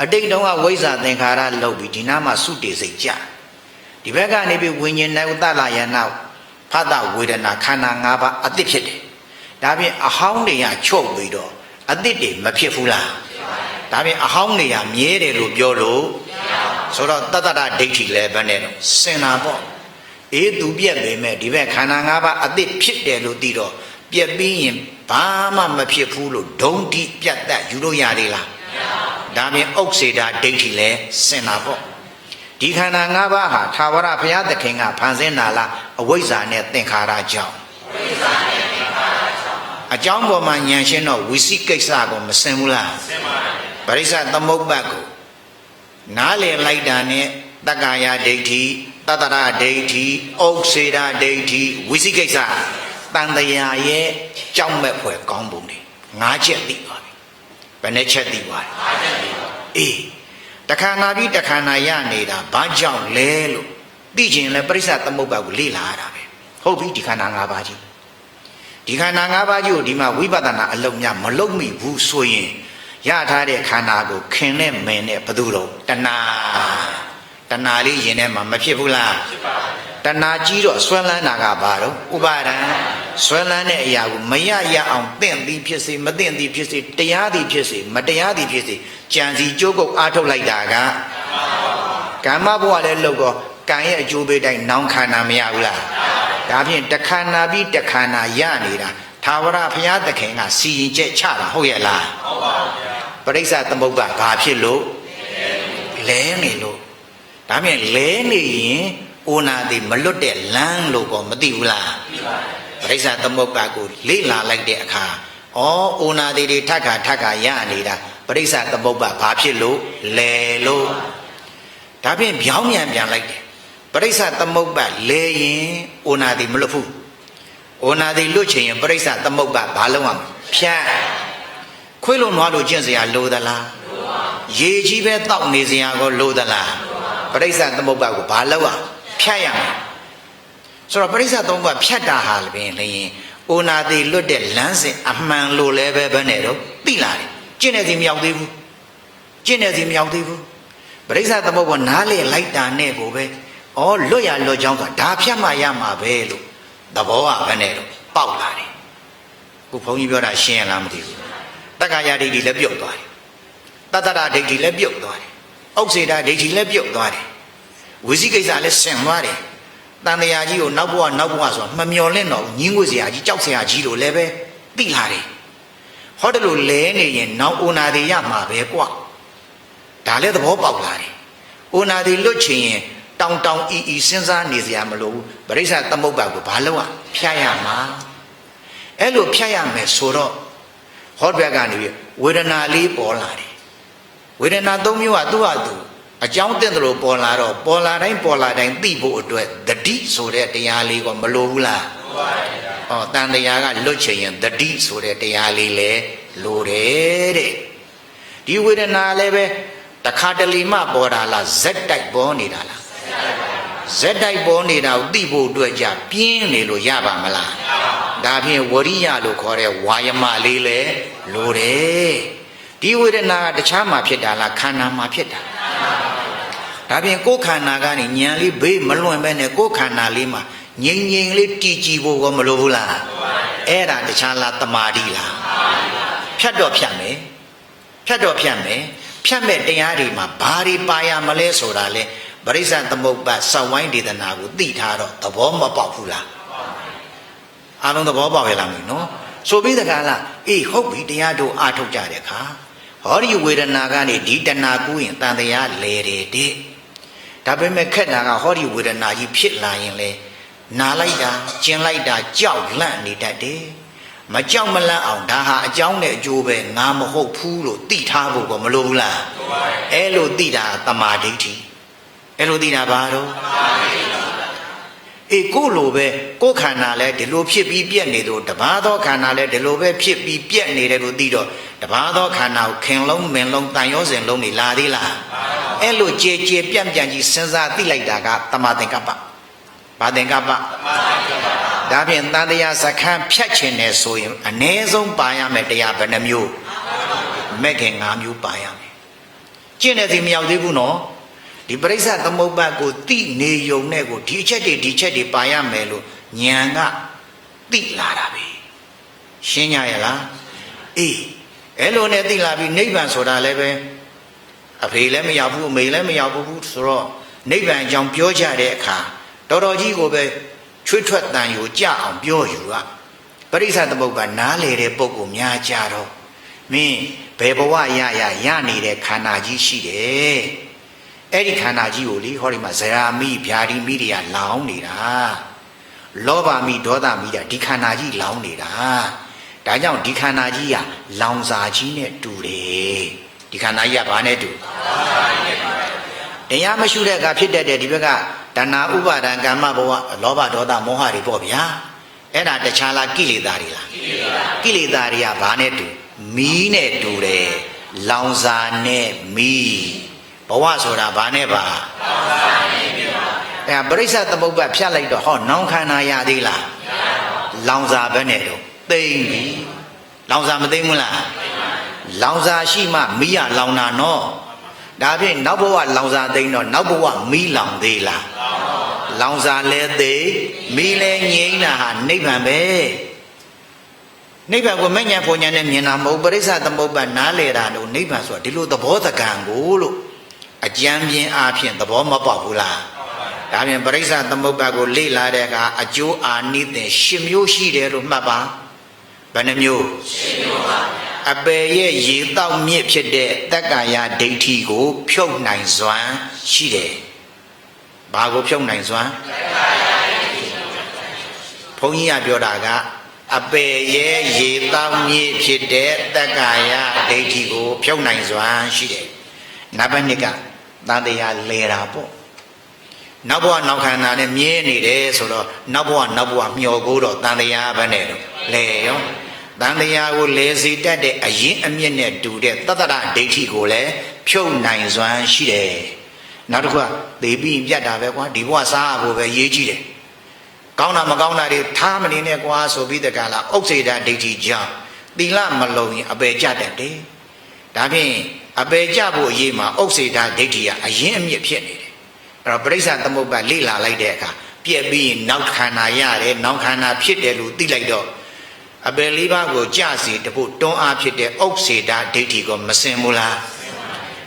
အတိတ်တုန်းကဝိဇ္ဇာသင်္ခါရလုပ်ပြီးဒီနာမှာစုတည်စိတ်ကြဒီဘက်ကနေပြီးဝိညာဉ်နဲ့ဥတ္တလာယနာဖတ်တာဝေဒနာခန္ဓာ၅ပါးအသစ်ဖြစ်တယ်ဒါဖြင့်အဟောင်းတွေကချုပ်ပြီးတော့အသစ်တွေမဖြစ်ဘူးလားဒါဖြင့်အဟောင်းတွေကမြဲတယ်လို့ပြောလို့ဆိုတော့တတ္တရဒိဋ္ဌိလည်းဘယ်နဲ့တော့စင်တာပေါ့အေးသူပြက်ပေမဲ့ဒီဘက်ခန္ဓာ၅ပါးအသစ်ဖြစ်တယ်လို့သိတော့ပြက်ပြီးရင်ဘာမှမဖြစ်ဘူးလို့ဒုံတိပြတ်တတ်ယူလို့ရသေးလားဒါပြင်ဥက္စေတာဒိဋ္ဌိလည်းစင်တာပေါ့ဒီခန္ဓာ၅ပါးဟာသာဝရဘုရားသခင်ကဖန်ဆင်းတာလားအဝိဇ္ဇာနဲ့သင်္ခါရကြောင့်အကြောင်းပေါ်မှာဉာဏ်ရှင်းတော့ဝိသိကိစ္စကိုမစင်ဘူးလားစင်ပါတယ်ပရိစ္ဆာသမုပ္ပါကိုနားလည်လိုက်တာနဲ့တက္ကာယဒိဋ္ဌိတတ္တရဒိဋ္ဌိဥက္စေတာဒိဋ္ဌိဝိသိကိစ္စတန်တရားရဲ့ကြောင့်မဲ့ဖွယ်ကောင်းပုံတွေ၅ချက်သိပါပြီပ ယ်နဲ့ချက်သိသွားတယ်အေးတခါနာပြီးတခါနာရနေတာဘာကြောင့်လဲလို့သိချင်လဲပရိစ္ဆသမုပ္ပါကိုလေ့လာရတာပဲဟုတ်ပြီဒီခန္ဓာ၅ပါးကြီးဒီခန္ဓာ၅ပါးကြီးကိုဒီမှာဝိပဿနာအလုံးများမလုံးမိဘူးဆိုရင်ရထားတဲ့ခန္ဓာကိုခင်နဲ့မင်နဲ့ဘယ်သူတော့တဏှာလေးရင်ထဲမှာမဖြစ်ဘူးလားဖြစ်ပါဘူးတဏှာကြီးတော့ဆွဲလန်းတာကဘာတော့ဥပါဒံဆွဲလန်းတဲ့အရာကိုမရအောင်သင့်သည်ဖြစ်စေမသင့်သည်ဖြစ်စေတရားသည်ဖြစ်စေမတရားသည်ဖြစ်စေကြံစီကြိုးကုပ်အားထုတ်လိုက်တာကကမ္မဘဝလည်းလောက်တော့ကံရဲ့အကျိုးပေးတိုင်းနောင်ခန္ဓာမရဘူးလားဒါဖြင့်တခန္ဓာပြီးတခန္ဓာရနေတာသာဝရဘုရားသခင်ကစီရင်ချက်ချတာဟုတ်ရဲ့လားဟုတ်ပါဘူးဗျာပရိစ္ဆသမုပ္ပါဘာဖြစ်လို့လဲနေလို့ဒါဖြင့်လဲနေရင်အိုနာတိမလွတ်တဲ့လမ်းလို့ကောမသိဘူးလားသိပါဘူးပရိစ္ဆသမုပ္ပါကိုလေ့လာလိုက်တဲ့အခါအိုနာတိတွေထပ်ခါရနေတာပရိစ္ဆသမုပ္ပါဘာဖြစ်လို့လဲလို့ဒါဖြင့်ပြောင်းပြန်လိုက်တယ်ပရိစ္ဆသမုပ္ပါလဲရင်အိုနာတိမလွတ်ဘူးအိုနာတိလွတ်ချင်ရင်ပရိစ္ဆသမုပ္ပါဘာလုံးအောင်ဖြတ်ခွေးလုံးနွားလို့ကျင့်စရာလိုသလားလိုပါရေကြီးပဲတောက်နေစရာကိုလိုသလားပရိစ္ဆသမုပ္ပါကိုဘာလုံးအောင်ဖြတ်ရမယ်ဆိုတော့ပရိစ္ဆသမုပ္ပါဖြတ်တာဟာလည်းလျင်အိုနာတိလွတ်တဲ့လမ်းစဉ်အမှန်လို့လည်းပဲနဲ့တော့သိလာတယ်ကျင့်နေစီမရောက်သေးဘူးပရိစ္ဆသမုပ္ပါနားလေလိုက်တာနဲ့ကိုပဲလွတ်ရလွတ်ကြောင်းကဒါဖြတ်မှရမှာပဲလို့သဘောကဘယ်နဲ့တော့ပေါက်လာတယ်ခုဘုန်းကြီးပြောတာရှင်းရလားမသိဘူးတက္ကရာဒိဋ္ဌိလည်းပြုတ်သွားတယ်တတ္တရဒိဋ္ဌိလည်းပြုတ်သွားတယ်ဥစ္စေတဒိဋ္ဌိလည်းပြုတ်သွားတယ်ဝိသိကိစ္စလည်းဆင်သွားတယ်တန်တရားကြီးကိုနောက်ဘဝဆိုမမျော်လင့်တော့ညင်းငွေစရာကြီးကြောက်စရာကြီးလို့လည်းပဲသိလာတယ်ဟောတယ်လို့လဲနေရင်နောက်အိုနာတိရမှာပဲကွာဒါလည်းသဘောပေါက်လာတယ်အိုနာတိလွတ်ချင်ရင်တောင်အီစဉ်းစားနေစရာမလိုဘူးပရိစ္ဆသမုပ္ပါကိုဘာလို့ဖြတ်ရမှာအဲ့လိုဖြတ်ရမယ်ဆိုတော့ဟောဘက်ကနေဝေဒနာလေးပေါ်လာတယ်ဝေဒနာ၃မျိုးကသူ့ဟာသူအကြောင်းတင့်တယ်လို့ပေါ်လာတော့ပေါ်လာတိုင်းသိဖို့အတွက်တတိဆိုတဲ့တရားလေးကမလိုဘူးလားလိုပါဗျာတန်တရားကလွတ်ချင်ရင်တတိဆိုတဲ့တရားလေးလည်းလိုတယ်တဲ့ဒီဝေဒနာလည်းပဲတခါတလေမှပေါ်တာလားဇက်တိုက်ပေါ်နေတာလားဇက်တိုက်ပေါ်နေတာကိုသိဖို့အတွက်ကြပြင်းနေလို့ရပါမလားဒါဖြင့်ဝရိယလို့ခေါ်တဲ့ဝါယမလေးလည်းလိုတယ်ဒီဝေဒနာကတခြားမှာဖြစ်တာလားခန္ဓာမှာဖြစ်တာဒါဖြင့်ကိုယ်ခန္ဓာကနေဉာဏ်လေးဘေးမလွန်ပဲနဲ့ကိုယ်ခန္ဓာလေးမှာငြိမ်လေးတည်ကြည်ဖို့ကမလိုဘူးလားအဲ့ဒါတခြားလားတမာတိလားဖြတ်တော့ဖြတ်မယ်ဖြတ်မဲ့တရားတွေမှာဘာတွေပါရမလဲဆိုတာလဲပရိစ္ဆသမုပ္ပါစောင့်ဝိုင်းဒေသနာကိုသိထားတော့သဘောမပေါက်ဘူးလားအားလုံးသဘောပေါက်ရဲ့လားမင်းနော်ဆိုပြီးတခါလားဟုတ်ပြီတရားတို့အားထုတ်ကြတဲ့အခါဟောဒီဝေဒနာကနေဒီတဏှာကူးရင်တန်တရားလဲတယ်တဲ့ဒါပေမဲ့ခက်တာကဟောဒီဝေဒနာကြီးဖြစ်လာရင်လေနာလိုက်တာကျင်လိုက်တာကြောက်လန့်နေတတ်တယ်မကြောက်မလန့်အောင်ဒါဟာအကြောင်းနဲ့အကျိုးပဲငါမဟုတ်ဘူးလို့သိထားဖို့ကမလိုဘူးလားအဲ့လိုသိတာတမာဒိဋ္ဌိအဲ့လိုသိတာဘာတော့ကိုလိုပဲကိုခန္ဓာလဲဒီလိုဖြစ်ပြီးပြက်နေတော့တပါးသောခန္ဓာလဲဒီလိုပဲဖြစ်ပြီးပြက်နေတယ်လို့သိတော့တပါးသောခန္ဓာကိုခင်လုံးမင်လုံးတန်ရောစဉ်လုံးနေလာသေးလားအဲ့လိုကြည်ပြန့်ပြန်ကြီးစဉ်းစားသိလိုက်တာကတမာသင်္ကပ္ပဘာသင်္ကပ္ပဒါဖြင့်တန်တရားစခန်းဖြတ်ခြင်းနဲ့ဆိုရင်အ ਨੇ ဆုံးပါရမယ်တရားဘယ်နှမျိုးမဲ့ခင်၅မျိုးပါရမယ်ကျင့်တဲ့စီမရောက်သေးဘူးနော်ဒီပရိစ္ဆသမုပ္ပါကိုသိနေယုံနဲ့ကိုဒီချက်တွေပါရမယ်လို့ဉာဏ်ကသိလာတာပဲရှင်းကြရလားအဲ့လိုနဲ့သိလာပြီးနိဗ္ဗာန်ဆိုတာလည်းပဲအဖေလည်းမရောက်ဘူးအမေလည်းမရောက်ဘူးဆိုတော့နိဗ္ဗာန်အကြောင်းပြောကြတဲ့အခါတော်ကြီးကိုပဲချွေးထွက်တန်ယူကြအောင်ပြောယူကပရိစ္ဆသမုပ္ပါနားလေတဲ့ပုဂ္ဂိုလ်များကြတော့မင်းဘယ်ဘဝရနေတဲ့ခန္ဓာကြီးရှိတယ်အဲ့ဒီခန္ဓာကြီးကိုလေဟောဒီမှာဇရာမိဗျာတိမိတွေကလောင်းနေတာလောဘမိဒေါသမိဒီခန္ဓာကြီးလောင်းနေတာဒါကြောင့်ဒီခန္ဓာကြီးကလောင်စာကြီးနဲ့တူတယ်ဒီခန္ဓာကြီးကဘာနဲ့တူတရားမရှိတဲ့အခါဖြစ်တတ်တဲ့ဒီဘက်ကတဏှာဥပါဒံကာမဘဝလောဘဒေါသမောဟတွေပေါ့ဗျာအဲ့ဒါတခြားလားကိလေသာတွေလားကိလေသာတွေကဘာနဲ့တူမီးနဲ့တူတယ် လောင်စာနဲ့မီးဘဝဆိုတာဘာနဲ့ပါလောင်စာနဲ့မီးပါဗျာအဲပရိစ္ဆသမုပ္ပါဖြတ်လိုက်တော့ဟောနောင်ခန္ဓာရသေးလားမရပါဘူးလောင်စာပဲနဲ့တော့သိမ့်ပြီလောင်စာမသိမ့်ဘူးလားသိမ့်ပါလောင်စာရှိမှမီးရလောင်တာနော်ဒါဖြင့်နောက်ဘဝလောင်စာသိမ့်တော့နောက်ဘဝမီးလောင်သေးလားလောင်စာလဲသိမီးလဲငြိမ်းတာဟာနိဗ္ဗာန်ပဲနိဗ္ဗာန်ကိုမဉ္ဇဉ်ဘုံဉာဏ်နဲ့မြင်တာမဟုတ်ပရိစ္ဆသမုပ္ပါနားလေတာလို့နိဗ္ဗာန်ဆိုတာဒီလိုသဘောတကံကိုလို့အကျမ်းပြင်းအားဖြင့်သဘောမပေါက်ဘူးလားဒါဖြင့်ပရိစ္ဆသမုပ္ပါကိုလေ့လာတဲ့အခါအကျိုးအာနိသင်10မျိုးရှိတယ်လို့မှတ်ပါဘယ်နှမျိုး10မျိုးပါအပေရဲ့ရေတောက်မြစ်ဖြစ်တဲ့တက္ကာယဒိဋ္ဌိကိုဖြုတ်နိုင်စွမ်းရှိတယ်ဘာကိုဖြုတ်နိုင်စွမ်းတက္ကာယဒိဋ္ဌိဘုန်းကြီးကပြောတာကအပေရဲ့ရေတောက်မြစ်ဖြစ်တဲ့တက္ကာယဒိဋ္ဌိကိုဖြုတ်နိုင်စွမ်းရှိတယ်နံပါတ်2ကသံတရားလဲတာပေါ့နောက်ဘဝနောက်ခန္ဓာနဲ့မြဲနေတယ်ဆိုတော့နောက်ဘဝမျှော်ကိုတော့တန်တရားပဲနဲ့တော့လဲရောတန်တရားကိုလဲစီတတ်တဲ့အရင်အမြင့်နဲ့တူတဲ့တတ္တရဒိဋ္ဌိကိုလည်းဖြုတ်နိုင်စွမ်းရှိတယ်နောက်တစ်ခုကသေပြီးပြတ်တာပဲကွာဒီဘဝစားဖို့ပဲရေးကြည့်တယ်ကောင်းတာမကောင်းတာတွေထားမနေနဲ့ကွာဆိုပြီးတကလားဥစ္စေတဒိဋ္ဌိကြောင့်သီလမလုံရင်အပေကြတတ်တယ်ဒါဖြင့်အပေကြဖို့အရေးမှာဥစ္စေတဒိဋ္ဌိကအရင်အမြင့်ဖြစ်နေတယ်အဲ့တော့ပရိစ္ဆသမုပ္ပါလေ့လာလိုက်တဲ့အခါပြည့်ပြီးနောက်ခန္ဓာရတယ်နောက်ခန္ဓာဖြစ်တယ်လို့သိလိုက်တော့အပေလေးပါးကိုကြစီတဖို့တွန်းအားဖြစ်တဲ့ဥစ္စေတဒိဋ္ဌိကိုမစင်ဘူးလား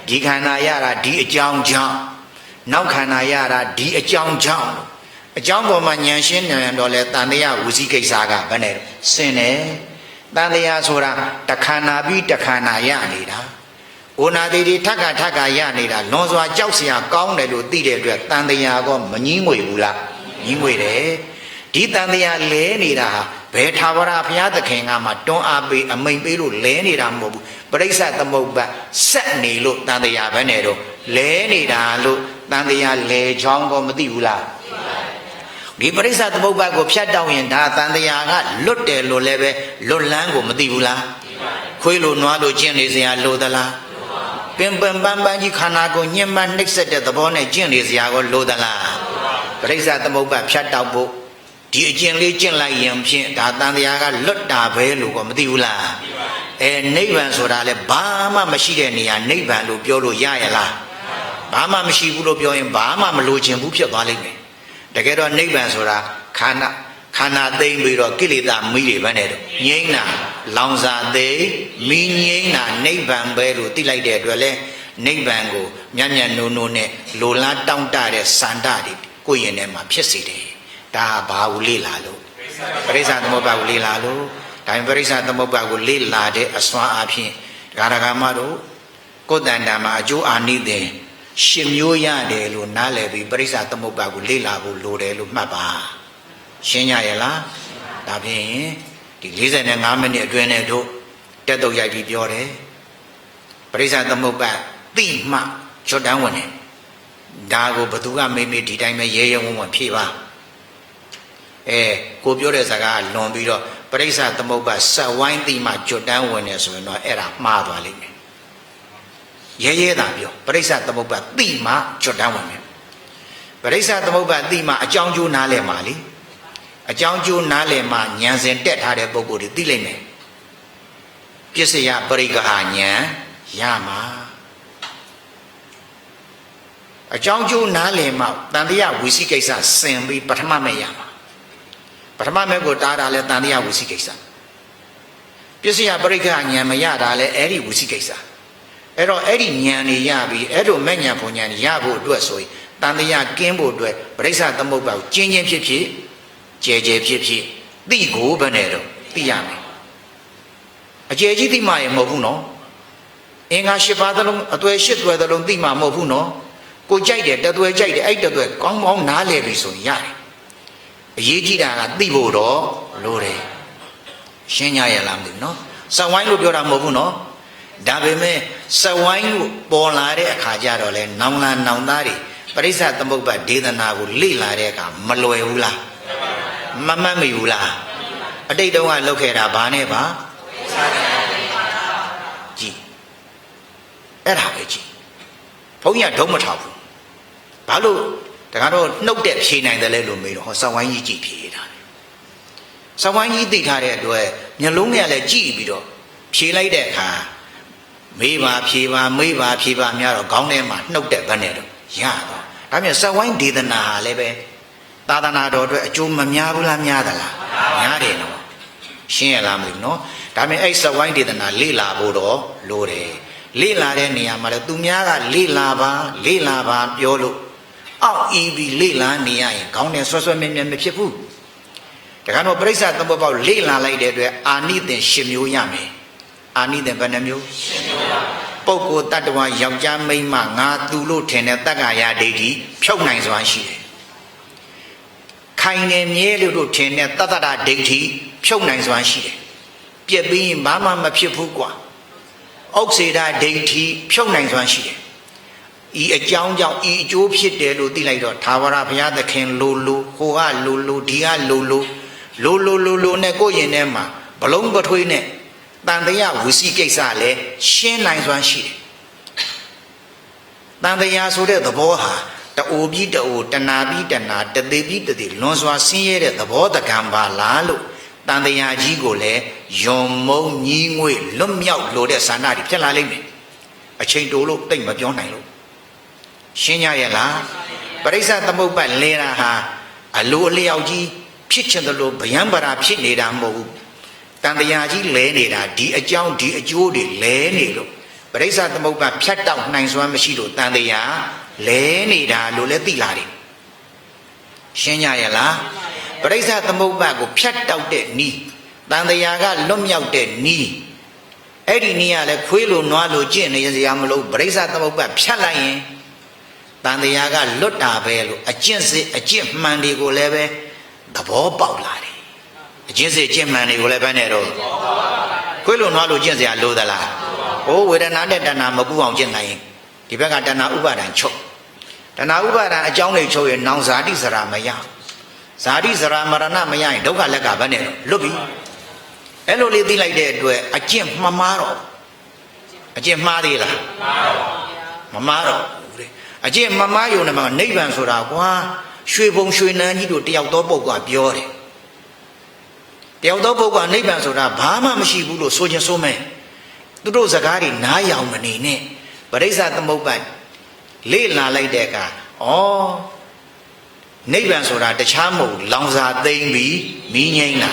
ဒီခန္ဓာရတာဒီအကြောင်းကြောင့်နောက်ခန္ဓာရတာဒီအကြောင်းကြောင့်အကြောင်းပေါ်မှာဉာဏ်ရှင်းဉာဏ်တော့လဲတန်တရားဝစီကိစ္စကဘယ်နဲ့စင်တယ်တန်တရားဆိုတာတခန္ဓာပြီးတခန္ဓာရနေတာဩနာတိတိထက်ကရနေတာလွန်စွာကြောက်စရာကောင်းတယ်လို့သိတဲ့အတွက်တန်တရားကမငြင်းငွေဘူးလားငြင်းငွေတယ်ဒီတန်တရားလဲနေတာဟာဘယ်ထာဝရဘုရားသခင်ကမှတွန်းအားပေးအမိန်ပေးလို့လဲနေတာမဟုတ်ဘူးပရိစ္ဆသမုပ္ပါဆက်နေလို့တန်တရားပဲနဲ့တော့လဲနေတာလို့တန်တရားလဲချောင်းကောမသိဘူးလားဒီပရိစ္ဆသမုပ္ပါကိုဖြတ်တောက်ရင်ဒါတန်တရားကလွတ်တယ်လို့လည်းပဲလွတ်လန်းကိုမသိဘူးလားခွေးလိုနွားလိုကျင့်နေစရာလိုသလားပင်ပန်းကြီးခန္ဓာကိုညှဉ်းပန်းနှိပ်စက်တဲ့သဘောနဲ့ကျင့်နေစရာကိုလိုသလားပရိစ္ဆသမုပ္ပါဖြတ်တောက်ဖို့ဒီအကျင့်လေးကျင့်လိုက်ရင်ဖြင့်ဒါတန်တရားကလွတ်တာပဲလို့ကမသိဘူးလားနိဗ္ဗာန်ဆိုတာလဲဘာမှမရှိတဲ့နေရာနိဗ္ဗာန်လို့ပြောလို့ရရလားဘာမှမရှိဘူးလို့ပြောရင်ဘာမှမလိုချင်ဘူးဖြစ်သွားလိမ့်မယ်တကယ်တော့နိဗ္ဗာန်ဆိုတာခန္ဓာသိမ့်ပြီးတော့ကိလေသာမီးတွေပဲနဲ့တော့ငြိမ်းတာလောင်စာသိမ့်မီးငြိမ်းတာနိဗ္ဗာန်ပဲလို့သိလိုက်တဲ့အတွက်လဲနိဗ္ဗာန်ကိုမြတ်နိုးနဲ့လိုလားတောင့်တတဲ့စန္ဒတွေကိုယ့်ရင်ထဲမှာဖြစ်စေတယ်ဒါဘာကိုလေ့လာလို့ပရိစ္ဆသမုပ္ပါကိုလေ့လာလို့ဒါပရိစ္ဆသမုပ္ပါကိုလေ့လာတဲ့အစွမ်းအဖြစ်ဒကာဒကာမတို့ကိုယ်တန်တာမှာအကျိုးအာနိသင်10မျိုးရတယ်လို့နားလည်ပြီးပရိစ္ဆသမုပ္ပါကိုလေ့လာဖို့လိုတယ်လို့မှတ်ပါရှင်းရရဲ့လားဒါဖြင့်ဒီ45မိနစ်အတွင်းနဲ့တို့တက်တော့ရိုက်ပြီးပြောတယ်ပရိစ္ဆသမုပ္ပါသိမှချွတ်တန်းဝင်တယ်ဒါကိုဘသူကမေးဒီတိုင်းပဲရဲရဲဝံ့ဝံ့ဖြေပါကိုပြောတဲ့စကားလွန်ပြီးတော့ပရိစ္ဆသမုပ္ပါဆက်ဝိုင်းသိမှချွတ်တန်းဝင်တယ်ဆိုရင်တော့အဲ့ဒါမှားသွားလိမ့်မယ်ရဲတာပြောပရိစ္ဆသမုပ္ပါသိမှချွတ်တန်းဝင်မယ်ပရိစ္ဆသမုပ္ပါသိမှအကြောင်းကျိုးနားလည်မှာလေအကြောင်းကျိုးနားလည်မှဉာဏ်စဉ်တက်ထားတဲ့ပုဂ္ဂိုလ်တွေသိလိမ့်မယ်ပစ္စယပရိက္ခဉာဏ်ရမှာအကြောင်းကျိုးနားလည်မှတန်တရားဝိသိကိစ္စဆင်ပြီးပထမမဲ့ရမှာပထမမဲ့ကိုတားတာလဲတန်တရားဝိသိကိစ္စပစ္စယပရိက္ခဉာဏ်မရတာလဲအဲ့ဒီဝိသိကိစ္စအဲ့တော့အဲ့ဒီဉာဏ်တွေရပြီးအဲ့လိုမဲ့ဉာဏ်ဘုံဉာဏ်ရဖို့အတွက်ဆိုရင်တန်တရားကင်းဖို့အတွက်ပရိစ္ဆသမုပ္ပါကိုကျင့်ဖြစ်ဖြစ်ကျဲဖြစ်သိကိုဘယ်နဲ့တော့သိရမယ်အကျဲကြီးသိမှရင်မဟုတ်ဘူးနော်အင်္ဂါ၈ပါးသလုံးအသွယ်၈သွယ်သလုံးသိမှမဟုတ်ဘူးနော်ကိုကြိုက်တယ်တသွယ်ကြိုက်တယ်အဲ့တသွယ်ကောင်းကောင်းနားလည်ပြီဆိုရင်ရတယ်အရေးကြီးတာကသိဖို့တော့လိုတယ်ရှင်းကြရလားမသိဘူးနော်စဝိုင်းလို့ပြောတာမဟုတ်ဘူးနော်ဒါပေမဲ့စဝိုင်းကိုပေါ်လာတဲ့အခါကျတော့လဲနောင်လာနောင်သားတွေပရိစ္ဆသမုပ္ပါဒေသနာကိုလေ့လာတဲ့အခါမလွယ်ဘူးလားမမှတ်မိဘူးလားအတိတ်တုန်းကလုပ်ခဲ့တာဘာနဲ့ပါကြည် အဲ့ဒါပဲကြည့်ဘုန်းကြီးကဒုံးမထောက်ဘူးဘာလို့တခါတော့နှုတ်တဲ့ဖြေနိုင်တယ်လဲလို့မေးတော့ဟောစောင်းဝိုင်းကြီးကြည့်ဖြေတာစောင်းဝိုင်းကြီးသိထားတဲ့အတွက်မျက်လုံးနဲ့လည်းကြည့်ပြီးတော့ဖြေလိုက်တဲ့အခါမေးပါဖြေပါမေးပါဖြေပါများတော့ခေါင်းထဲမှာနှုတ်တဲ့ဘက်နဲ့တော့ရတော့ဒါမြတ်စောင်းဝိုင်းဒေသနာဟာလည်းပဲသာသနာတော်အတွက်အကျိုးမများဘူးလားများသလားများတယ်နော်ရှင်းရလားမသိဘူးနော်ဒါပေမဲ့အဲ့စောင်းဝိုင်းဒေသနာလေ့လာဖို့တော့လိုတယ်လေ့လာတဲ့နေရာမှာလည်းသူများကလေ့လာပါပြောလို့အောက်ဤပြီးလေ့လာနေရရင်ခေါင်းနဲ့ဆွဲဆွဲမြဲမြဲမဖြစ်ဘူးဒါကတော့ပြိဿသမုပ္ပါဒ်လေ့လာလိုက်တဲ့အတွက်အာနိသင်10မျိုးရမယ်အာနိသင်ဘယ်နှမျိုး10မျိုးပါပုဂ္ဂိုလ်တ attva ယောက်ျားမိန်းမငါသူလို့ထင်တဲ့တက္ကာယဒိဋ္ဌိဖြုတ်နိုင်စွာရှိတယ်ခိုင်နေမြဲလို့ထင်တဲ့တတ္တဒဒိဋ္ဌိဖြုတ်နိုင်စွာရှိတယ်ပြက်ပြီးရင်ဘာမှမဖြစ်ဘူးကွာဥက္စေဒဒိဋ္ဌိဖြုတ်နိုင်စွာရှိတယ်ဤအကြောင်းကြောင့်ဤအကျိုးဖြစ်တယ်လို့သိလိုက်တော့သာဝရဘုရားသခင်လိုဟိုကလိုဒီကလိုနဲ့ကိုယ့်ရင်ထဲမှာဘလုံးပထွေးနဲ့တန်တရားဝစီကိစ္စလည်းရှင်းနိုင်စွာရှိတယ်တန်တရားဆိုတဲ့သဘောဟာတအိုပြီးတအိုတဏပြီးတဏတသေးပြီးတသေးလွန်စွာဆင်းရဲတဲ့သဘောတကံပါလားလို့တန်တရားကြီးကိုလည်းယွန်မုံညီးငွေလွတ်မြောက်လို့တဲ့ဆန္ဒတွေဖြစ်လာလိမ့်မယ်အချိန်တိုလို့တိတ်မပြောနိုင်လို့ရှင်းကြရဲ့လားပရိစ္ဆသမုပ္ပါဒ်လဲတာဟာအလိုအလျောက်ကြီးဖြစ်ချင်တယ်လို့ဗျံပါရာဖြစ်နေတာမဟုတ်ဘူးတန်တရားကြီးလဲနေတာဒီအကြောင်းဒီအကျိုးတွေလဲနေလို့ပရိစ္ဆသမုပ္ပါဒ်ဖြတ်တောက်နိုင်စွမ်းမရှိလို့တန်တရားလဲနေတာလို့လည်းသိလာတယ်ရှင်းကြရဲ့လားပရိစ္ဆသမုပ္ပါဒ်ကိုဖြတ်တောက်တဲ့နီးတန်တရားကလွတ်မြောက်တဲ့နီးအဲ့ဒီနီးကလည်းခွေးလိုနွားလိုကျင့်နေစရာမလိုပရိစ္ဆသမုပ္ပါဒ်ဖြတ်လိုက်ရင်တန်တရားကလွတ်တာပဲလို့အကျင့်စစ်အကျင့်မှန်တွေကိုလည်းပဲသဘောပေါက်လာတယ်အကျင့်စစ်အကျင့်မှန်တွေကိုလည်းပဲနဲ့တော့ခွေးလိုနွားလိုကျင့်စရာလိုသလားဟိုဝေဒနာနဲ့တဏှာမကူအောင်ကျင့်နိုင်ရင်ဒီဘက်ကတဏှာဥပါဒံချုပ်တဏှာဥပါဒံအကြောင်းတွေချုပ်ရင်နောင်ဇာတိစရာမရဇာတိစရာမရဏမရရင်ဒုက္ခလက်ကဘယ်နဲ့တော့လွတ်ပြီအဲ့လိုလေးသိလိုက်တဲ့အတွက်အကျင့်မှားတော့အကျင့်မှားသေးလားမမှားတော့အကျင့်မမားယုံနဲ့မှာနိဗ္ဗာန်ဆိုတာကွာရွှေဘုံရွှေနန်းကြီးတို့တယောက်သောပုဂ္ဂိုလ်ကပြောတယ်တယောက်သောပုဂ္ဂိုလ်ကနိဗ္ဗာန်ဆိုတာဘာမှမရှိဘူးလို့ဆိုခြင်းဆိုမယ်သူတို့စကားတွေနားယောင်မနေနဲ့ပရိစ္ဆသမုပ္ပါဒ်လေ့လာလိုက်တဲ့အခါနိဗ္ဗာန်ဆိုတာတခြားမဟုတ်လောင်စာသိမ့်ပြီးမိငိမ့်တာ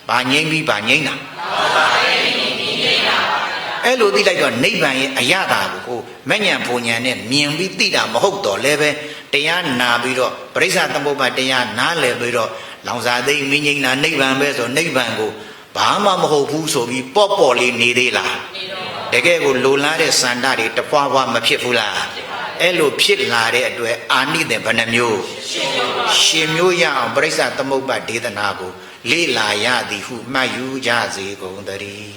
ဘာငိမ့်ပြီးဘာငိမ့်တာလောင်စာသိမ့်ပြီးမိငိမ့်တာအဲ့လိုသိလိုက်တော့နိဗ္ဗာန်ရဲ့အရသာကိုမဉ္ဇဉ်ဘုံဉဏ်နဲ့မြင်ပြီးသိတာမဟုတ်တော့လည်းပဲတရားနာပြီးတော့ပရိစ္ဆသမုပ္ပါဒ်တရားနားလည်ပြီးတော့လောင်စာသိမ့်မိငိမ့်တာနိဗ္ဗာန်ပဲဆိုနိဗ္ဗာန်ကိုဘာမှမဟုတ်ဘူးဆိုပြီးပေါ့လေးနေသေးလားတကယ်ကိုလိုလားတဲ့စန္ဒတွေတပွားပွားမဖြစ်ဘူးလားအဲ့လိုဖြစ်လာတဲ့အတွက်အာနိသင်ဘယ်နှမျိုး10မျိုးရအောင်ပရိစ္ဆသမုပ္ပါဒ်ဒေသနာကိုလေ့လာရသည်ဟုမှတ်ယူကြစေကုန်သတည်း